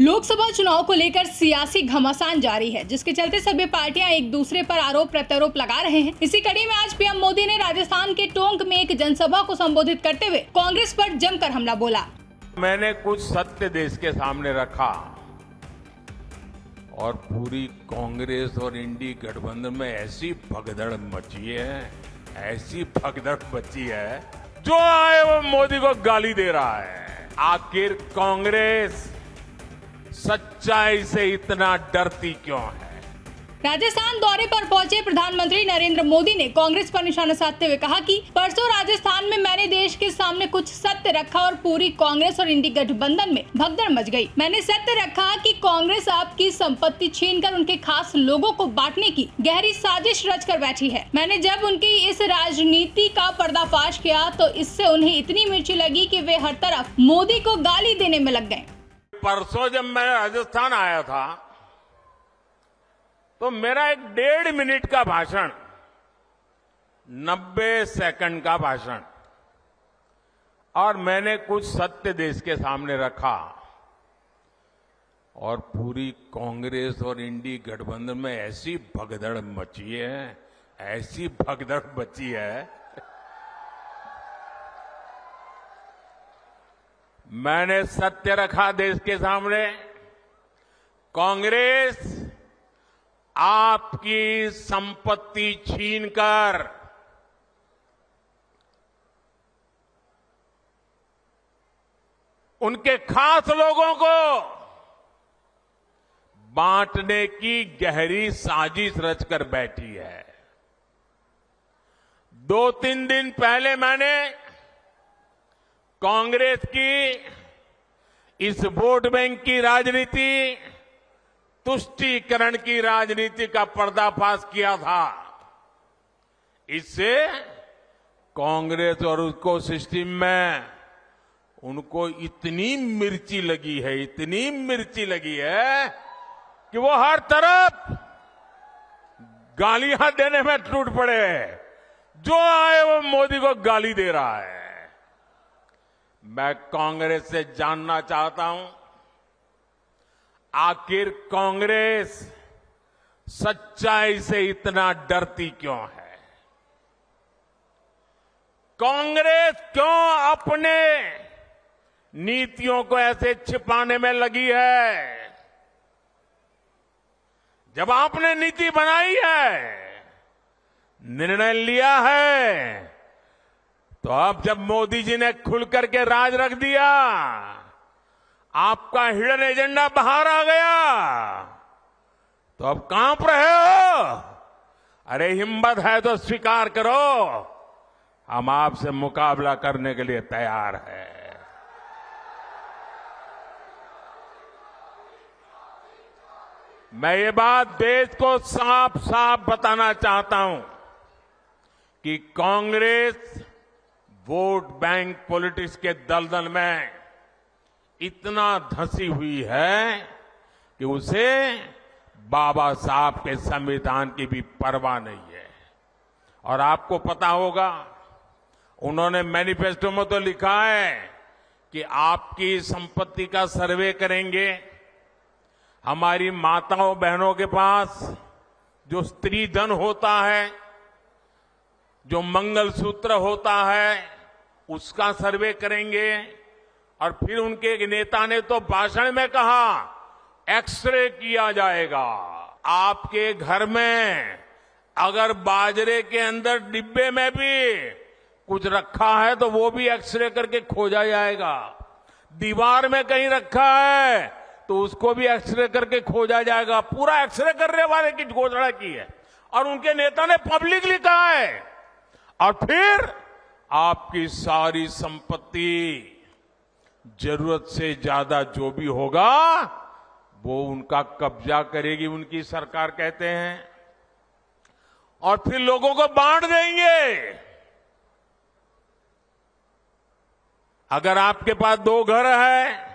लोकसभा चुनाव को लेकर सियासी घमासान जारी है, जिसके चलते सभी पार्टियां एक दूसरे पर आरोप प्रत्यारोप लगा रहे हैं। इसी कड़ी में आज पीएम मोदी ने राजस्थान के टोंक में एक जनसभा को संबोधित करते हुए कांग्रेस पर जमकर हमला बोला। मैंने कुछ सत्य देश के सामने रखा और पूरी कांग्रेस और इंडी गठबंधन में ऐसी भगदड़ मची है, ऐसी भगदड़ मची है, जो आए वो मोदी को गाली दे रहा है। आखिर कांग्रेस सच्चाई से इतना डरती क्यों है? राजस्थान दौरे पर पहुंचे प्रधानमंत्री नरेंद्र मोदी ने कांग्रेस पर निशाना साधते हुए कहा कि परसों राजस्थान में मैंने देश के सामने कुछ सत्य रखा और पूरी कांग्रेस और इंडी गठबंधन में भगदड़ मच गई। मैंने सत्य रखा कि कांग्रेस आपकी संपत्ति छीनकर उनके खास लोगों को बांटने की गहरी साजिश रचकर बैठी है। मैंने जब उनकी इस राजनीति का पर्दाफाश किया तो इससे उन्हें इतनी मिर्ची लगी कि वे हर तरफ मोदी को गाली देने में लग गए। परसों जब मैं राजस्थान आया था तो मेरा एक 1.5 मिनट का भाषण, 90 सेकंड का भाषण, और मैंने कुछ सत्य देश के सामने रखा और पूरी कांग्रेस और इंडी गठबंधन में ऐसी भगदड़ मची है, ऐसी भगदड़ मची है। मैंने सत्य रखा देश के सामने। कांग्रेस आपकी संपत्ति छीनकर उनके खास लोगों को बांटने की गहरी साजिश रचकर बैठी है। 2-3 दिन पहले मैंने कांग्रेस की इस वोट बैंक की राजनीति, तुष्टीकरण की राजनीति का पर्दाफाश किया था। इससे कांग्रेस और उसको सिस्टम में उनको इतनी मिर्ची लगी है, इतनी मिर्ची लगी है कि वो हर तरफ गालियां देने में टूट पड़े। जो आए वो मोदी को गाली दे रहा है। मैं कांग्रेस से जानना चाहता हूं, आखिर कांग्रेस सच्चाई से इतना डरती क्यों है? कांग्रेस क्यों अपने नीतियों को ऐसे छिपाने में लगी है? जब आपने नीति बनाई है, निर्णय लिया है, तो अब जब मोदी जी ने खुल करके राज रख दिया, आपका हिडन एजेंडा बाहर आ गया, तो अब कांप रहे हो? अरे हिम्मत है तो स्वीकार करो, हम आपसे मुकाबला करने के लिए तैयार हैं। मैं ये बात देश को साफ साफ बताना चाहता हूं कि कांग्रेस वोट बैंक पॉलिटिक्स के दलदल में इतना धंसी हुई है कि उसे बाबा साहब के संविधान की भी परवाह नहीं है। और आपको पता होगा, उन्होंने मैनिफेस्टो में तो लिखा है कि आपकी संपत्ति का सर्वे करेंगे। हमारी माताओं बहनों के पास जो स्त्री धन होता है, जो मंगलसूत्र होता है, उसका सर्वे करेंगे। और फिर उनके एक नेता ने तो भाषण में कहा, एक्सरे किया जाएगा। आपके घर में अगर बाजरे के अंदर डिब्बे में भी कुछ रखा है तो वो भी एक्सरे करके खोजा जाएगा। दीवार में कहीं रखा है तो उसको भी एक्सरे करके खोजा जाएगा। पूरा एक्सरे करने वाले की घोषणा की है और उनके नेता ने पब्लिकली कहा है। और फिर आपकी सारी संपत्ति, जरूरत से ज्यादा जो भी होगा वो उनका कब्जा करेगी उनकी सरकार, कहते हैं, और फिर लोगों को बांट देंगे। अगर आपके पास 2 घर है,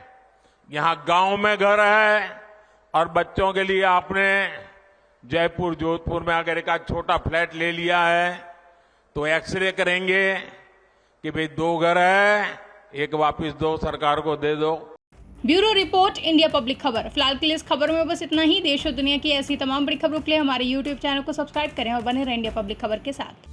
यहां गांव में घर है, और बच्चों के लिए आपने जयपुर जोधपुर में अगर एक छोटा फ्लैट ले लिया है, तो एक्सरे करेंगे कि भाई 2 घर है, एक वापस दो, सरकार को दे दो। ब्यूरो रिपोर्ट, इंडिया पब्लिक खबर। फिलहाल के लिए इस खबर में बस इतना ही। देश और दुनिया की ऐसी तमाम बड़ी खबरों के लिए हमारे YouTube चैनल को सब्सक्राइब करें और बने रहें इंडिया पब्लिक खबर के साथ।